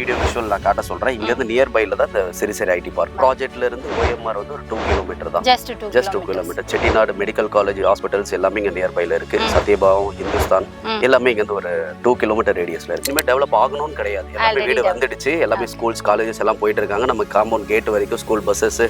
Video visual நான் காட்ட சொல்றேன். இங்க இருந்து நியர்பைல தான் இந்த சிறுசேரி ஐடி பார்க். ப்ராஜெக்ட்ல இருந்து OMR வந்து ஒரு 2 கிலோமீட்டர் தான். Just 2 kilometre. Chettinad medical college hospitals எல்லாமே இங்க நியர்பைல இருக்கு. சத்யபாவம், ஹிந்துஸ்தான் எல்லாமே இங்க இருந்து ஒரு 2 கிலோமீட்டர் ரேடியஸ்ல இருக்கு. இனிமே டெவலப் ஆகணும்னு கிடையாது. எல்லாமே வீடு வந்துடுச்சு. எல்லாமே ஸ்கூல்ஸ் காலேஜஸ் எல்லாம் போயிட்டு இருக்காங்க. நம்ம காம்பவுண்ட் கேட் வரைக்கும் ஸ்கூல் பஸ்ஸஸ்,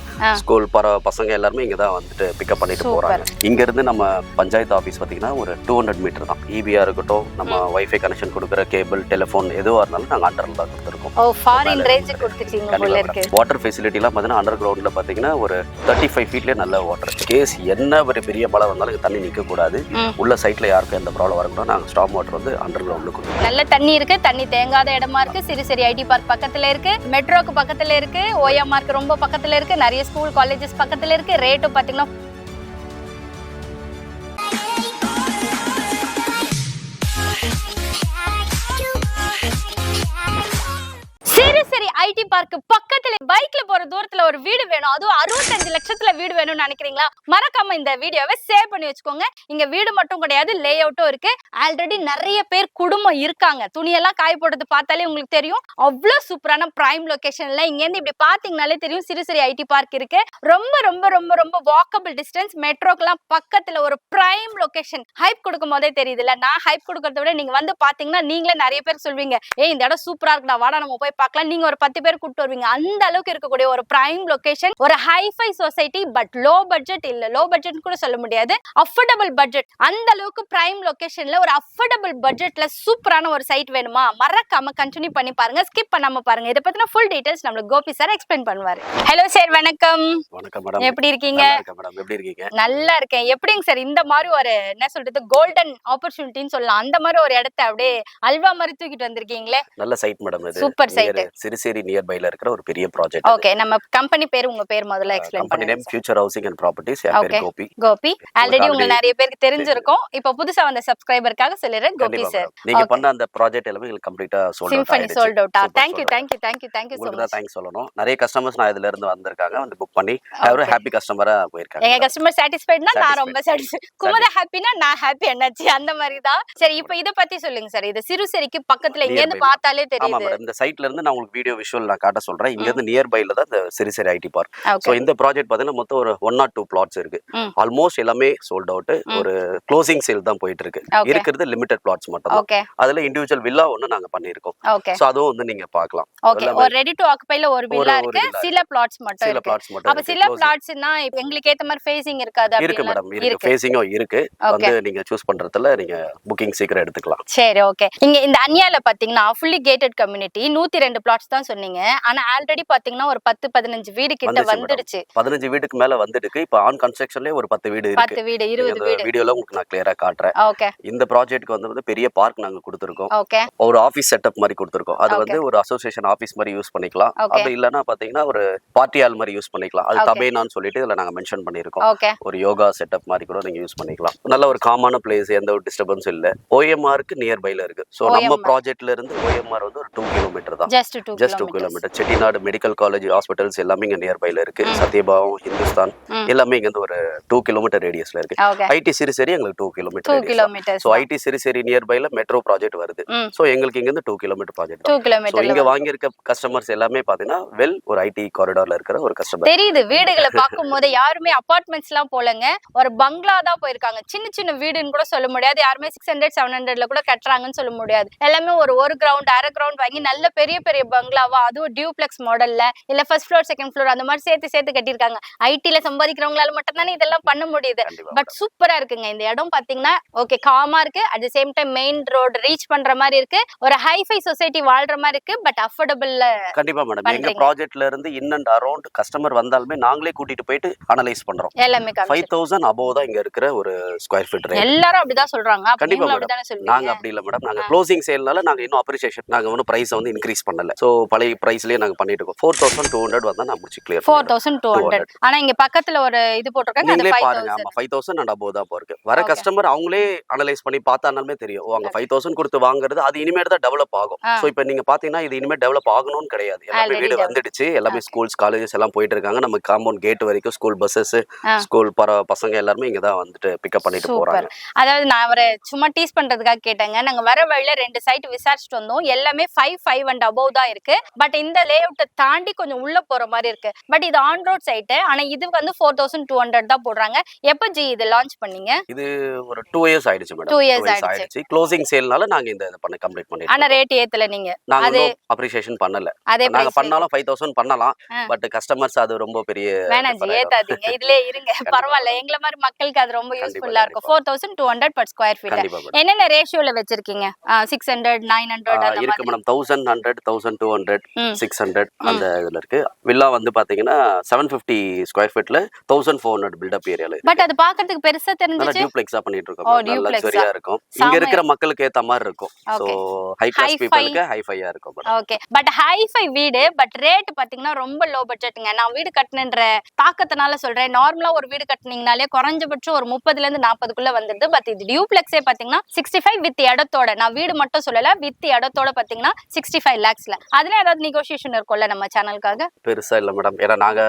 ஸ்கூல் பசங்க எல்லாருமே இங்க தான் வந்துட்டு பிக்கப் பண்ணிட்டு போறாங்க. இங்க இருந்து நம்ம பஞ்சாயத்து ஆபீஸ் பாத்தீங்கன்னா ஒரு 200 மீட்டர் தான். EBR இருக்கட்டும், நம்ம வைஃபை கனெக்ஷன் கொடுக்குற கேபிள், டெலிஃபோன் எதுவா இருந்தாலும் நாங்க அண்டர்ல தான் கொடுத்துருக்கோம். ஃபாரின் ரேஞ்ச் கொடுத்துட்டீங்க போல இருக்கு. வாட்டர் ஃபெசிலிட்டிலாம் பாத்தீங்கன்னா அண்டர் கிரவுண்ட்ல பாத்தீங்கன்னா ஒரு 35 ஃபீட்லயே நல்ல வாட்டர். கேஸ் என்ன ஒரு பெரிய மழை வந்தாலும் தண்ணி நிக்க கூடாது. உள்ள சைட்ல யாருக்கும் எந்த ப்ராப்ளம் வரக்கூடாது. நாங்க ஸ்டாப் வாட்டர் வந்து அண்டர் கிரவுண்ட்ல கொடுத்துருக்கோம். நல்ல தண்ணி இருக்கு. தண்ணி தேங்காத இடமா இருக்கு. சிறுசேரி ஐடி பார்க் பக்கத்துல இருக்கு. மெட்ரோக்கு பக்கத்துல இருக்கு. OMRக்கு ரொம்ப பக்கத்துல இருக்கு. நிறைய ஸ்கூல் காலேஜஸ் பக்கத்துல இருக்கு. ரேட்டும் பாத்தீங்கன்னா ஐடி பார்க் பக்கத்துல பைக்ல போற தூரத்துல ஒரு வீடு வேணும், அதுவும் 65 லட்சத்துல வீடு வேணும்னு நினைக்கிறீங்களா? மறக்காம இந்த வீடியோவை சேவ் பண்ணி வச்சுக்கோங்க. இங்க வீடு மட்டும் கிடையாது, லே அவுட்டும் இருக்கு. ஆல்ரெடி நிறைய பேர் குடும்பம் இருக்காங்க. துணியெல்லாம் காய போடுறது பார்த்தாலே உங்களுக்கு தெரியும். அவ்வளவு சூப்பரான பிரைம் லொகேஷன்ல இங்க இருந்து இப்படி பாத்தீங்கன்னாலே தெரியும் சிறுசேரி ஐடி பார்க் இருக்கு. ரொம்ப ரொம்ப ரொம்ப ரொம்ப வாக்கபிள் டிஸ்டன்ஸ். மெட்ரோக்கெல்லாம் பக்கத்துல ஒரு பிரைம் லொகேஷன். ஹைப் கொடுக்கும் போதே தெரியுது இல்ல? நான் ஹைப் கொடுக்கறத விட நீங்க வந்து பாத்தீங்கன்னா நீங்களே நிறைய பேர் சொல்வீங்க, ஏய் இந்த இடம் சூப்பரா இருக்குடா, வாடா நம்ம போய் பார்க்கலாம். நீங்க ஒரு 10 பேர் கூப்பிட்டு வருவீங்க. அந்த அளவுக்கு இருக்கக்கூடிய ஒரு பிரைம் லொகேஷன், ஒரு hi-fi society. But low budget இல்ல, லோ பட்ஜெட் கூட சொல்ல முடியாது, அஃபோர்டபிள் பட்ஜெட். அந்த அளவுக்கு பிரைம் லொகேஷன்ல ஒரு அஃபோர்டபிள் பட்ஜெட்ல சூப்பரான ஒரு சைட் வேணுமா? மறக்காம கண்டினியூ பண்ணி பாருங்க, ஸ்கிப் பண்ணாம பாருங்க. இத பத்தின ஃபுல் டீடைல்ஸ் நம்மளுக்கு கோபி சார் எக்ஸ்பிளைன் பண்ணுவாரு. ஹலோ சார், வணக்கம். வணக்கம் மேடம். எப்படி இருக்கீங்க? மேடம் எப்படி இருக்கீங்க? நல்லா இருக்கேன். எப்படிங்க சார் இந்த மாதிரி ஒரு என்ன சொல்றது கோல்டன் ஆப்பர்ச்சுனிட்டின்னு சொல்லலாம், அந்த மாதிரி ஒரு இடத்தை அப்படியே அல்வா மாதிரி தூக்கிட்டு வந்திருக்கீங்களே? நல்ல சைட் மேடம். இது சூப்பர் சைட். சிறுசேரி நியர்பைல இருக்கிற ஒரு பெரிய ப்ராஜெக்ட். ஓகே, நம்ம கம்பெனி பேர், உங்க பேர் முதல்ல எக்ஸ்பிளைன் பண்ணுங்க. Company name future housing and properties. என் பேர் கோபி. கோபி ஆல்ரெடி உங்களுக்கு நிறைய பேருக்கு தெரிஞ்சிருக்கும். இப்போ புதுசா வந்த சப்ஸ்கிரைபர்க்காக சொல்லிறேன். கோபி சார், நீங்க பண்ண அந்த ப்ராஜெக்ட் எல்லாமே உங்களுக்கு கம்ப்ளீட்டா சோல்ட் அவுட் ஆயிடுச்சு. சோல்ட் அவுட்டா? Thank you thank you thank you thank you so much. Thanks சொல்லணும். நிறைய கஸ்டமர்ஸ் நான் இதுல இருந்து வந்திருக்காங்க, வந்து புக் பண்ணி அவரே ஹாப்பி கஸ்டமரா போயிருக்காங்க. எங்க கஸ்டமர் சாட்டிஸ்ஃபைட்னா நான் ரொம்ப சாட்டிஸ்ஃபை, குமுத ஹாப்பினா நான் ஹாப்பி என்னாச்சு அந்த மாதிரி தான். சரி, இப்போ இத பத்தி சொல்லுங்க சார். இது சிறுசேரிக்கு பக்கத்துல இங்க இருந்து பார்த்தாலே தெரியுது. ஆமா மேடம், இந்த சைட்ல இருந்து நான் உங்களுக்கு வீடியோ விஷுவல் நான் காட்ட சொல்றேன். இங்க இருந்து நியர்பைல தான் இந்த சிறுசேரி ஐடி பார்க். சோ இந்த ப்ராஜெக்ட் பாத்தீங்கன்னா மொத்தம் ஒரு 1 or 2 plots இருக்கு. ஆல்மோஸ்ட் எல்லாமே சோல்ட் அவுட். ஒரு க்ளோசிங் சேல் தான் போயிட்டு இருக்கு. இருக்கிறது லிமிட்டட் பிளாட்ஸ் மட்டும் தான். அதுல இண்டிவிஜுவல் வில்லா ஒன்னு நாங்க பண்ணிருக்கோம். சோ அதுவும் வந்து நீங்க பார்க்கலாம். ஓகே, ஒரு ரெடி டு ஆக்குபைல ஒரு வில்லா இருக்கு. சில பிளாட்ஸ் மட்டும் இருக்கு. அப்ப சில பிளாட்ஸ்னா எங்களுக்கு ஏத்த மாதிரி ஃபேசிங் இருக்காது அப்படி இருக்கு மேடம். இருக்கு, ஃபேசிங்கும் இருக்கு. வந்து நீங்க சூஸ் பண்றதுல நீங்க புக்கிங் சீக்கிரம் எடுத்துக்கலாம். சரி, ஓகே. இங்க இந்த அன்யால பாத்தீங்கன்னா ஃபுல்லி கேட்டட் கம்யூனிட்டி 102 பிளாட்ஸ் தான் சொன்னீங்க. ஆனா ஆல்ரெடி பாத்தீங்கன்னா ஒரு 10-15 வீடு கிட்ட வந்துடுச்சு. 15 வீடுக்கு மேல வந்துருக்கு. இப்ப ஆன் கன்ஸ்ட்ரக்ஷன்லயே ஒரு 10 வீடு இருக்கு. 10 வீடு 20 வீடு வீடியோல உங்களுக்கு நான் கிளியரா காட்றேன். ஓகே. இந்த ப்ராஜெக்ட்க்கு வந்து பெரிய பார்க் நாங்க கொடுத்திருக்கோம். ஓகே. ஒரு ஆபீஸ் செட்டப் மாதிரி கொடுத்திருக்கோம். அது வந்து ஒரு அசோசியேஷன் ஆபீஸ் மாதிரி யூஸ் பண்ணிக்கலாம். அப்படி இல்லனா பாத்தீங்கன்னா ஒரு பார்ட்டி ஹால் மாதிரி யூஸ் பண்ணிக்கலாம். அது கபேனான்னு சொல்லிட்டு இதுல நாங்க மென்ஷன் பண்ணிருக்கோம். ஒரு யோகா செட்டப் மாதிரி கூட நீங்க யூஸ் பண்ணிக்கலாம். நல்ல ஒரு காமான பிளேஸ், எந்த ஒரு டிஸ்டர்பன்ஸ் இல்ல. OMRக்கு நியர்பைல இருக்கு. சோ நம்ம ப்ராஜெக்ட்ல இருந்து OMR வந்து ஒரு 2 கிலோமீட்டர் தான். Just 2 kilometre. Chettinad medical college hospitals எல்லாமே இங்க நியர்பைல இருக்கு. சத்யபாவம், ஹிந்துஸ்தான் எல்லாமே இங்க வந்து ஒரு 2 கிலோமீட்டர் ரேடியஸ்ல இருக்கு. ஐடி சிறுசேரி எங்களுக்கு 2 கிலோமீட்டர். சோ ஐடி சிறுசேரி நியர்பைல மெட்ரோ ப்ராஜெக்ட் வருது. சோ எங்களுக்கு இங்க இருந்து 2 கிலோமீட்டர் ப்ராஜெக்ட். 2 கிலோமீட்டர். இங்க வாங்கி இருக்க கஸ்டமர்ஸ் எல்லாமே பாத்தீங்கன்னா வெல் ஒரு ஐடி காரிடார்ல இருக்கிற ஒரு கஸ்டமர். தெரியுது, வீடுகளை பாக்கும்போது யாருமே அபார்ட்மெண்ட்ஸ் எல்லாம் போலங்க, ஒரு பங்களா தான் போயிருக்காங்க. சின்ன சின்ன வீடுன்னு கூட சொல்ல முடியாது. யாருமே 600-700ல கூட கட்டுறாங்கன்னு சொல்ல முடியாது. எல்லாமே ஒரு கிரவுண்ட், அரை கிரவுண்ட் வாங்கி நல்ல பெரிய பெரிய பங்களாவா, அதுவும் டியூப்ளெக்ஸ் மாடல்ல இல்ல ஃபர்ஸ்ட் ஃப்ளோர் செகண்ட் ஃப்ளோர் அந்த மாதிரி சேர்த்து கட்டிருக்காங்க. ஐடில சம்பாதிக்கிறவங்களால மட்டும் தானே இதெல்லாம் பண்ண முடியுது. பட் சூப்பரா இருக்குங்க இந்த இடம். பாத்தீங்கன்னா ஓகே, காமா இருக்கு. At the same time main road reach பண்ற மாதிரி இருக்கு. ஒரு ஹைஃபை சொசைட்டி வாழ்ற மாதிரி இருக்கு. பட் அஃபோர்டபிள்ல. கண்டிப்பா மேடம். எங்க ப்ராஜெக்ட்ல இருந்து இன் அண்ட் அரவுண்ட் கஸ்டமர் வந்தாலுமே நாங்களே கூட்டிட்டு போயிட்டு அனலைஸ் பண்றோம். எல்லாமே 5000 above தான் இங்க இருக்கிற ஒரு ஸ்கொயர் ஃபீட் ரேட். எல்லாரும் அப்படிதான் சொல்றாங்க. கண்டிப்பா மேடம். நாங்க அப்படி இல்ல மேடம். நாங்க க்ளோசிங் சேல்னால நாங்க இன்னும் அப்ரிசியேஷன், நாங்க இன்னும் பிரைஸ் வந்து இன்கிரீஸ் பண்ணல. சோ பழைய பிரைஸ்லயே நாங்க பண்ணிட்டு இருக்கோம். 4200 வந்தா நான் முடிச்சு கிளியர் 4200. ஆனா இங்க பக்கத்துல ஒரு இது போட்டிருக்காங்க அது நீங்களே பாருங்க. 5000. ஆமா 5000 அண்ட் அபோவ் தான் இருக்கு. வர கஸ்டமர் அவங்களே அனலைஸ் பண்ணி பார்த்தானாலுமே தெரியும். ஓ அங்க 5000 கொடுத்து வாங்குறது அது இனிமேல் தான் டெவலப் ஆகும். சோ இப்போ நீங்க பாத்தீங்கன்னா இது இனிமே டெவலப் ஆகணும்னு கிடையாது. எல்லாமே வீடு வந்துடுச்சு. எல்லாமே ஸ்கூல்ஸ் காலேஜஸ் எல்லாம் போயிட்டு இருக்காங்க. நம்ம காம்பவுண்ட் கேட் வரைக்கும் ஸ்கூல் பஸ்ஸஸ் ஸ்கூல் பசங்க எல்லாரும் இங்க தான் வந்துட்டு பிக்கப் பண்ணிட்டு போறாங்க. அதாவது நான் அவரை சும்மா டீஸ் பண்றதுக்காக கேட்டேங்க. நாங்க வர வழியில 2 சைட் விசாரிச்சுட்டு வந்தோம். எல்லாமே 5 அண்ட் அபோவ் தான் இருக்கு. பட் இந்த லேஅவுட்டை தாண்டி கொஞ்சம் உள்ள போற மாதிரி இருக்கு. பட் இது ஆன் ரோட் சைட். ஆனா இது வந்து 4200 தான் போடுறாங்க. எப்ப ஜி இது லான்ச் பண்ணீங்க? இது ஒரு 2 இயர்ஸ் ஆயிடுச்சு மேடம். 2 இயர்ஸ் ஆயிடுச்சு. க்ளோசிங் சேல்னால நாங்க இந்த பண்ண கம்ப்ளீட் பண்ணிட்டோம். ஆனா ரேட் ஏத்தல நீங்க. நாங்க அப்ரிசியேஷன் பண்ணல. நாங்க பண்ணாலும் 5000 பண்ணலாம். பட் கஸ்டமர்ஸ் அது ரொம்ப பெரிய வேணாம் ஜி ஏத்தாதீங்க. இதுலயே இருங்க. பரவாயில்ல. எங்கள மாதிரி மக்களுக்கு அது ரொம்ப யூஸ்ஃபுல்லா இருக்கும். 4200 per square feet. என்னென்ன ரேஷியோல வச்சிருக்கீங்க? 600 900 அந்த மாதிரி இருக்கு மேடம். 1100 1200 600 அந்த இதுல இருக்கு. வில்லா வந்து பாத்தீங்கன்னா 750 ஸ்கொயர் ஃபீட்ல 1400 பில்ட் அப் ஏரியால. பட் அது பார்க்கிறதுக்கு பெருசா தெரிஞ்சுச்சு. டியூப்ளெக்ஸா பண்ணிட்டு இருக்கோம். நல்ல லக்ஸரியா இருக்கும். இங்க இருக்கிற மக்களுக்கு ஏத்த மாதிரி இருக்கும். சோ ஹை கிளாஸ் பீப்பிளுக்கு ஹைஃபையா இருக்கும் மேடம். ஓகே. பட் ஹைஃபை வீடு பட் ரேட் பாத்தீங்கன்னா ரொம்ப லோ பட்ஜெட்ங்க. நான் வீடு கட்டணுன்ற தாக்கத்தனால சொல்றேன். நார்மலா ஒரு வீடு கட்டினீங்கனாலே குறைஞ்சபட்சம் ஒரு 30ல இருந்து 40க்குள்ள வந்துடுது. பட் இது டியூப்ளெக்ஸே பாத்தீங்கன்னா 65 வித் இடத்தோட. நான் வீடு மட்டும் சொல்லல, வித் இடத்தோட பாத்தீங்கன்னா 65 lakhsல. அதுல ஏதாவது நெகோசியேஷன் இருக்கும்ல நம்ம சேனலுக்காக? பெருசா இல்ல மேடம். ஏன்னா நாங்க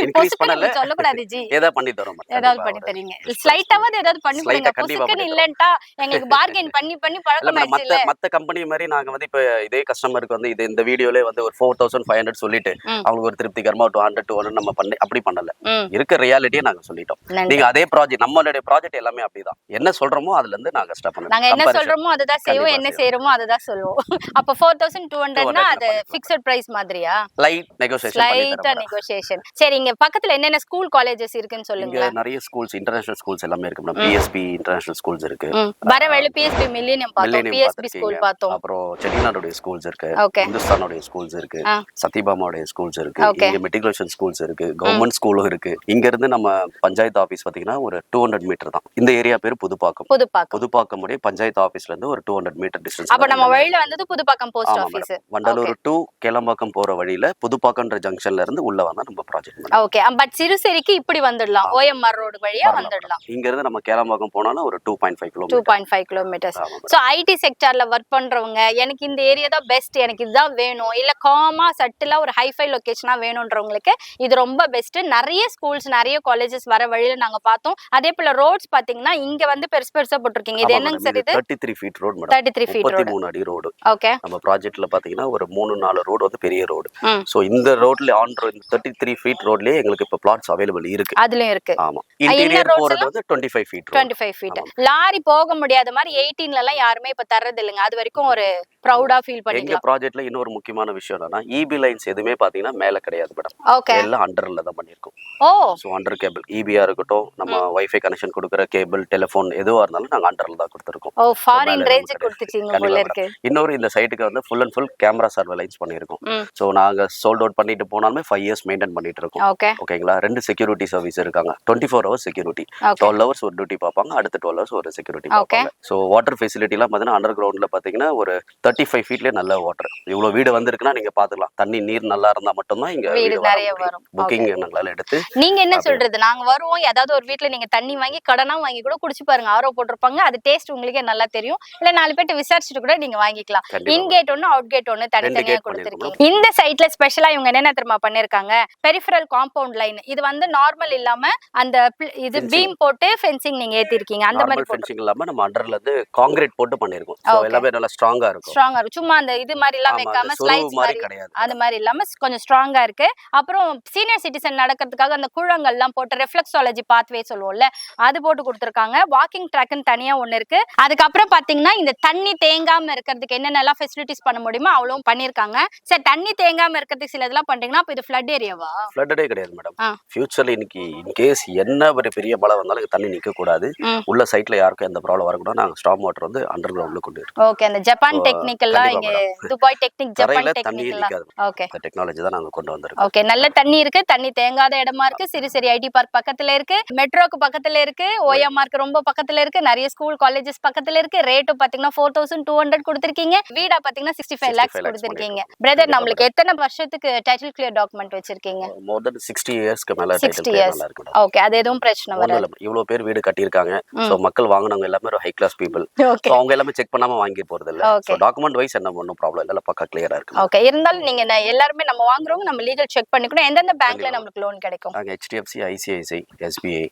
இன்கிரீஸ் பண்ணல. சொல்லக்கூடாது ஜி. ஏதாவது பண்ணி தரோம் மேடம். ஏதாவது பண்ணி தரீங்க. ஸ்லைட்டாவது ஏதாவது பண்ணி கொடுங்க. புசுக்குன்னு இல்லன்ட்டா எங்களுக்கு பார்கெயின் பண்ணி பழக்கமாயிடுச்சு. மத்த கம்பெனி மாதிரி நாங்க வந்து இப்ப இதே கஸ்டமருக்கு வந்து இது இந்த வீடியோல வந்து ஒரு 4500 சொல்லிட்டு அவங்களுக்கு ஒரு திருப்திகரமா 200 200 நம்ம பண்ணி அப்படி பண்ணல. இருக்க ரியாலிட்டியை நாங்க சொல்லிட்டோம். நீங்க அதே ப்ராஜெக்ட் நம்மளுடைய ப்ராஜெக்ட் எல்லாமே அப்படிதான். என்ன சொல்றோமோ அதுல இருந்து நாங்க ஸ்டார்ட் பண்ணுவோம். நாங்க என்ன சொல்றோமோ அதுதான் செய்வோம், என்ன செய்யறோமோ அதுதான் சொல்லுவோம். அப்ப 4200னா அது ஃபிக்ஸ்ட் பிரைஸ் மாதிரியா? Light negotiation. சரி, இங்க பக்கத்துல என்னென்ன ஸ்கூல் காலேजेस இருக்குன்னு சொல்லுங்க. இங்க நிறைய ஸ்கூல்ஸ் இன்டர்நேஷனல் ஸ்கூல்ஸ் எல்லாமே இருக்கு மேடம். பிஎஸ்பி இன்டர்நேஷனல் ஸ்கூல்ஸ் இருக்கு. வரவேளை பிஎஸ்பி மில்லேனியம் பார்த்தோம், பிஎஸ்பி ஸ்கூல் பார்த்தோம். அப்புறம் செட்டிநாடுடைய ஸ்கூல்ஸ் இருக்கு, இந்துஸ்தானோட ஸ்கூல்ஸ் இருக்கு, சத்யபாமாவோட ஸ்கூல்ஸ் இருக்கு, இங்க மெட்ரிகுலேஷன் ஸ்கூல்ஸ் இருக்கு, கவர்மெண்ட் ஸ்கூலும் இருக்கு. இங்க இருந்து நம்ம பஞ்சாயத்து ஆபீஸ் பாத்தீங்கன்னா ஒரு 200 மீட்டர் தான். இந்த ஏரியா பேரு புதுப்பாக்கம். புதுப்பாக்கம் உடைய பஞ்சாயத்து ஆபீஸ்ல இருந்து ஒரு 200 மீட்டர் டிஸ்டன்ஸ். அப்ப நம்ம வழியில வந்தது Pudupakkam post office. Vandalur to Kelambakkam போற வழியில புதுப்பாக்கம்ன்ற ஜங்ஷன்ல இருந்து உள்ள வந்தா நம்ம ப்ராஜெக்ட். ஓகே. பட் சிறுசேரிக்கு இப்படி வந்துடலாம், ஓஎம்ஆர் ரோடு வழியா வந்துடலாம். இங்க இருந்து நம்ம கேளம்பாக்கம் போனாலும் ஒரு 2.5 கிலோமீட்டர்ஸ். சோ ஐடி செக்டார்ல வர்க் பண்றவங்க எனக்கு இந்த ஏரியா தான் பெஸ்ட், எனக்கு இதுதான் வேணும், இல்ல காமா சட்டிலா ஒரு ஹைஃபை லொகேஷனா வேணும்ன்றவங்களுக்கு இது ரொம்ப பெஸ்ட். நிறைய ஸ்கூல்ஸ் நிறைய காலேजेस வர வழியில நாங்க பார்த்தோம். அதே போல ரோட்ஸ் பாத்தீங்கன்னா இங்க வந்து பெருசா போட்டுருக்கீங்க. இது என்னங்க சார்? இது 33 feet road madam. 33 feet road, 33 அடி ரோட். ஓகே. நம்ம ப்ராஜெக்ட்ல பாத்தீங்கன்னா ஒரு 3-4 ரோட் வந்து பெரிய ரோட். சோ இந்த ரோட்ல ஆன் 33 feet ரோட்லயே எங்களுக்கு இப்ப பிளாட்ஸ் அவேலபிள் இருக்கு. அதுலயும் இருக்கு. ஆமா. இன்டீரியர் போறது வந்து 25 feet ரோட். 25 feet. லாரி போக முடியாத மாதிரி 18ல எல்லாம் யாருமே இப்ப தரது இல்லங்க. அது வரைக்கும் ஒரு ப்ரௌடா ஃபீல் பண்ணிக்கலாம். எங்க ப்ராஜெக்ட்ல இன்னொரு முக்கியமான விஷயம் என்னன்னா ஈபி லைன்ஸ் எதுமே பாத்தீங்கன்னா மேல கிடையாது மேடம். ஓகே. எல்லாம் அண்டர்ல தான் பண்ணிருக்கோம். ஓ. சோ அண்டர் கேபிள் ஈபியா இருக்கட்டும், நம்ம வைஃபை கனெக்ஷன் கொடுக்குற கேபிள் டெலிபோன் எதுவா இருந்தாலும் நாங்க அண்டர்ல தான் கொடுத்திருக்கோம். ஓ, ஃபாரின் ரேஞ்ச் கொடுத்துட்டீங்க போல இருக்கு. இன்னொரு இந்த சைட்டுக்கு வந்து full and full camera surveillance பண்ணிருக்கோம். சோ நாங்க சோல்ட் அவுட் பண்ணிட்டு போனாலுமே 5 years மெயின்டைன் பண்ணிட்டு இருக்கோம். ஓகேங்களா? 2 செக்யூரிட்டி சர்வீஸ் இருக்காங்க. 24 hours செக்யூரிட்டி. 12 hours ஒரு டியூட்டி பார்ப்பாங்க, அடுத்த 12 hours ஒரு செக்யூரிட்டி பார்ப்பாங்க. சோ வாட்டர் ஃபெசிலிட்டி எல்லாம் பாத்தீங்கன்னா அண்டர் கிரவுண்ட்ல பாத்தீங்கன்னா ஒரு 35 feetலயே நல்ல வாட்டர். இவ்வளவு வீடு வந்திருக்குன்னா நீங்க பாத்துக்கலாம். தண்ணி நீர் நல்லா இருந்தா மட்டும் தான் இங்க வீடு நிறைய வரும். புக்கிங் நல்லா எடுத்து நீங்க என்ன சொல்றது, நாங்க வருவோம், ஏதாவது ஒரு வீட்ல நீங்க தண்ணி வாங்கி கடனா வாங்கி கூட குடிச்சு பாருங்க. ஆரோ போட்டிருப்பாங்க, அது டேஸ்ட் உங்களுக்கே நல்லா தெரியும். இல்ல 4 பேர்ட்ட விசாரிச்சுட்டு கூட நீங்க வாங்கிக்கலாம். இன் கேட் ஒன்னு அவுட் கேட் ஒன்னு தனித்தனியா கொடுத்திருக்கீங்க. இந்த சைட்ல ஸ்பெஷலா இவங்க என்ன தெரியுமா பண்ணிருக்காங்க, பெரிஃபரல் காம்பவுண்ட் லைன். இது வந்து நார்மல் இல்லாம அந்த இது பீம் போட்டு ஃபென்சிங் நீங்க ஏத்தி இருக்கீங்க. அந்த மாதிரி ஃபென்சிங் இல்லாம நம்ம அண்டர்ல இருந்து கான்கிரீட் போட்டு பண்ணிருக்கோம். சோ எல்லாமே நல்லா ஸ்ட்ராங்கா இருக்கும். சும்மா அந்த இது மாதிரி எல்லாம் வைக்காம ஸ்லைஸ் மாதிரி கிடையாது. அது மாதிரி இல்லாம கொஞ்சம் ஸ்ட்ராங்கா இருக்கு. அப்புறம் சீனியர் சிட்டிசன் நடக்கிறதுக்காக அந்த குழங்கள் எல்லாம் போட்டு ரெஃப்ளெக்ஸாலஜி பாத்வே சொல்லுவோம்ல, அது போட்டு கொடுத்திருக்காங்க. வாக்கிங் ட்ராக்னு தனியா ஒண்ணு இருக்கு. அதுக்கப்புறம் பாத்தீங்கன்னா இந்த தண்ணி தேங்காம இருக்கிறதுக்கு என்னென்னலாம் ஃபெசிலிட்டிஸ் பண்ண முடியுமோ அவ்வளவும் பண்ணிருக்காங்க. சரி, தண்ணி தேங்காம இருக்கிறதுக்கு சில இதெல்லாம் பண்றீங்கன்னா அப்ப இது ஃப்ளட் ஏரியாவா? ஃப்ளட்டே கிடையாது மேடம். ஃபியூச்சர்ல இன்னைக்கு இன் கேஸ் என்ன ஒரு பெரிய மழை வந்தாலும் தண்ணி நிக்க கூடாது. உள்ள சைட்ல யாருக்கும் எந்த ப்ராப்ளம் வரக்கூடாது. நாங்க ஸ்டார்ம் வாட்டர் வந்து அண்டர் கிரவுண்ட்ல கொண்டு இருக்கோம். ஓகே. அந்த ஜப்பான் டெக்னிக்கல்லாம் இங்க துபாய் டெக்னிக், ஜப்பான் டெக்னிக்கல்லாம் ஓகே. அந்த டெக்னாலஜி தான் நாங்க கொண்டு வந்திருக்கோம். ஓகே. நல்ல தண்ணி இருக்கு, தண்ணி தேங்காத இடமா இருக்கு. சிறுசேரி ஐடி பார்க் பக்கத்துல இருக்கு, மெட்ரோக்கு பக்கத்துல இருக்கு, ஓஎம்ஆர்க்கு ரொம்ப பக்கத்துல இருக்கு, நிறைய ஸ்கூல் காலேजेस பக்கத்துல இருக்கு. ரேட் பாத்தீங்கன்னா 4200 கொடுத்திருக்கீங்க. வீடா பாத்தீங்கன்னா 65 lakhs கொடுத்திருக்கீங்க. பிரதர் நம்மளுக்கு எத்தனை வருஷத்துக்கு டைட்டில் கிளியர் டாக்குமெண்ட் வச்சிருக்கீங்க? மோர் தென் 60 இயர்ஸ்க்கு மேல 60 years. ஓகே, அது எதுவும் பிரச்சனை வராது. இவ்வளவு பேர் வீடு கட்டியிருக்காங்க. சோ மக்கள் வாங்குனவங்க எல்லாமே ஒரு high class people. Okay, so அவங்க எல்லாமே செக் பண்ணாம வாங்கி போறது இல்ல. சோ டாக்குமெண்ட் வைஸ் என்ன ஒன்னும் ப்ராப்ளம் இல்ல, பக்கா கிளியரா இருக்கு. ஓகே, இருந்தாலும் நீங்க எல்லாரும் நம்ம வாங்குறவங்க நம்ம லீகல் செக் பண்ணிக்கணும். எந்தெந்த பேங்க்ல நமக்கு லோன் கிடைக்கும்? நாங்க HDFC, ICICI, SBI,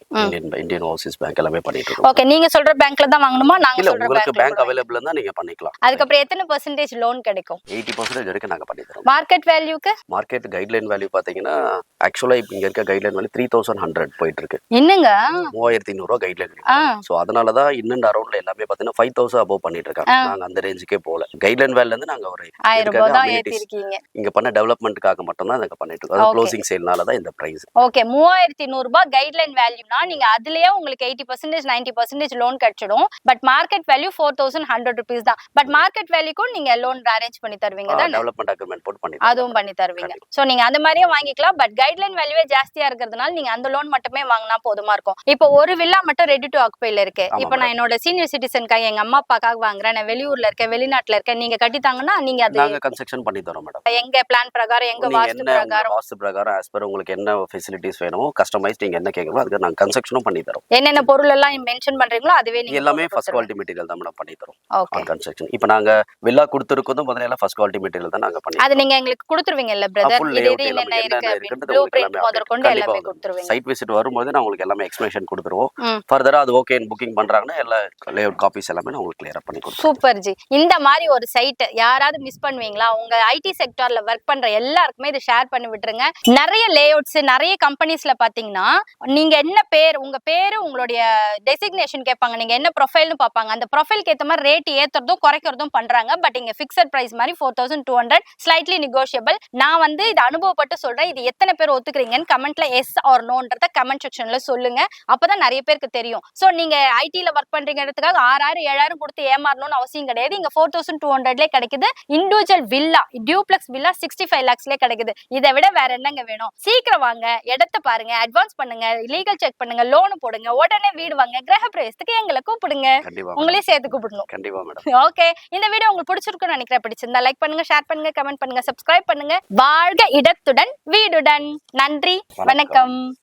Indian Overseas bank எல்லாமே பண்ணிட்டு இருக்கோம். ஓகே, நீங்க சொல்ற பேங்க்ல தான் வாங்கணுமா? நாங்க இல்ல, சொல்ற உங்களுக்கு பேங்க் அவேலபிள் இருந்தா நீங்க பண்ணிக்கலாம். அதுக்கு அப்புறம் எத்தனை பெர்சன்டேஜ் லோன் கிடைக்கும்? 80% வரைக்கும் நாங்க பண்ணி தரோம். மார்க்கெட் வேல்யூக்கு? மார்க்கெட் கைட்லைன் வேல்யூ பாத்தீங்கன்னா ஆக்சுவலா இப்ப இங்க இருக்க கைட்லைன் வேல்யூ 3100 போயிட்டு இருக்கு. என்னங்க 3200 ரூபாய் கைட்லைன் இருக்கு. சோ அதனால தான் இன்னும் அரௌண்ட்ல எல்லாமே பாத்தீங்கன்னா 5000 அபோவ் பண்ணிட்டு இருக்காங்க. நாங்க அந்த ரேஞ்சுக்கே போல. கைட்லைன் வேல்யூல இருந்து நாங்க ஒரு 1000 ரூபாய் தான் ஏத்தி இருக்கீங்க. இங்க பண்ண டெவலப்மென்ட்காக மட்டும் தான் நாங்க பண்ணிட்டு இருக்கோம். அது க்ளோசிங் சேல்னால தான் இந்த பிரைஸ். ஓகே, 3200 ரூபாய் கைட்லைன் வேல்யூனா நீங்க அதுலயே உங்களுக்கு 80% 90% லோன் கிடைச்சிடும். பட் மார்க்கெட் வேல்யூ 4100 ரூபீஸ் தான். பட் மார்க்கெட் வேல்யூக்கும் நீங்க லோன் அரேஞ்ச் பண்ணி தருவீங்க தான்? டெவலப்மென்ட் அக்ரிமென்ட் போட்டு பண்ணி அதுவும் பண்ணி தருவீங்க. சோ நீங்க அந்த மாதிரியே வாங்கிக்கலாம். பட் கைட்லைன் வேல்யூவே ஜாஸ்தியா இருக்கிறதுனால நீங்க அந்த லோன் மட்டுமே வாங்கினா போதுமா இருக்கும். இப்போ ஒரு வில்லா மட்டும் ரெடி டு ஆக்குபைல இருக்கு. இப்போ நான் என்னோட சீனியர் சிட்டிசனுக்காக எங்க அம்மா அப்பாக்காக வாங்குறேன், நான் வெளியூர்ல இருக்கேன், வெளிநாட்டுல இருக்கேன், நீங்க கட்டித்தாங்கன்னா நீங்க அது நாங்க கன்ஸ்ட்ரக்ஷன் பண்ணி தரோம் மேடம். எங்க பிளான் பிரகாரம் எங்க வாஸ்து பிரகாரம் as per உங்களுக்கு என்ன ஃபெசிலிட்டிஸ் வேணுமோ கஸ்டமைஸ் நீங்க என்ன கேக்குறீங்களோ அதுக்கு நாங்க கன்ஸ்ட்ரக்ஷனும் பண்ணி தரோம். என்னென்ன பொருள் எல்லாம் மென்ஷன் பண்றீங்களோ அதுவே நீங்க எல்லாமே ஃபர்ஸ்ட் குவாலிட்டி மெட்டீரியல் தான் மேடம் பண்ணி தரோம். ஓகே, கன்ஸ்ட்ரக்ஷன் இப்போ நாங்க வில்லா கொடுத்திருக்கோம் முதல்ல எல்லாம் ஃபர்ஸ்ட் குவாலிட்டி மெட்டீரியல் தான் நாங்க பண்ணி அது நீங்க எங்களுக்கு கொடுத்துருவீங்க இல்ல பிரதர்? இது என்னென்ன இருக்கு ப்ளூ பிரிண்ட் முதற்கொண்டு எல்லாமே கொடுத்துருவீங்க. சைட் விசிட் வரும்போது நான் உங்களுக்கு எல்லாமே எக்ஸ்பிளனேஷன் கொடுத்துருவோம். ஃபர்தரா அது ஓகே புக்கிங் பண்றாங்கன்னா எல்லா லேஅவுட் காப்பீஸ் எல்லாமே நான் உங்களுக்கு கிளியரா பண்ணி கொடுத்துருவோம். Super G. இந்த மாதிரி ஒரு சைட் யாராவது மிஸ் பண்ணுவீங்களா? உங்க ஐடி செக்டார்ல ஒர்க் பண்ற எல்லாருக்குமே இதை ஷேர் பண்ணி விட்டுருங்க. நிறைய லேஅவுட்ஸ் நிறைய கம்பெனிஸ்ல பாத்தீங்கன்னா நீங்க என்ன பேர், உங்க பேரு, உங்களுடைய டெசிக்னேஷன் கேட்பாங்க, நீங்க என்ன ப்ரொஃபைல்னு பாப்பாங்க. அந்த ப்ரொஃபைலுக்கு ஏத்த மாதிரி ரேட் ஏத்துறதும் குறைக்கிறதும் பண்றாங்க. பட் இங்க ஃபிக்ஸட் பிரைஸ் மாதிரி 4200, ஸ்லைட்லி நெகோஷியபிள். நான் வந்து இது அனுபவப்பட்டு சொல்றேன். இது எத்தனை பேர் ஒத்துக்கிறீங்கன்னு கமெண்ட்ல எஸ் ஆர் நோன்றத கமெண்ட் செக்ஷன்ல சொல்லுங்க. அப்பதான் நிறைய பேருக்கு தெரியும். சோ நீங்க ஐடில ஒர்க் பண்றீங்கிறதுக்காக 6000 7000 கொடுத்து ஏமாறணும்னு அவசியம் கிடையாது. இங்க 4200லே கிடைக்குது. இண்டிவிஜுவல் வில்லா, டியூப்ளெக்ஸ் வில்லா 65 lakhsலே கிடைக்குது. இதை விட வேற என்னங்க வேணும்? சீக்கிரம் வாங்க, இடத்தை பாருங்க, அட்வான்ஸ் பண்ணுங்க, லீகல் செக் பண்ணுங்க, லோன் போடுங்க, உடனே வீடு வாங்க. கிரக பிரவேசத்துக்கு எங்களை கூப்பிடுங்க, உங்களையும் சேர்த்து கூப்பிடணும். கண்டிப்பா மேடம். ஓகே, இந்த வீடியோ உங்களுக்கு பிடிச்சிருக்கும்னு நினைக்கிறேன். பிடிச்சிருந்தா லைக் பண்ணுங்க, ஷேர் பண்ணுங்க, கமெண்ட் பண்ணுங்க, சப்ஸ்கிரைப் பண்ணுங்க. வாழ்க இடத்துடன் வீடுடன். நன்றி, வணக்கம்.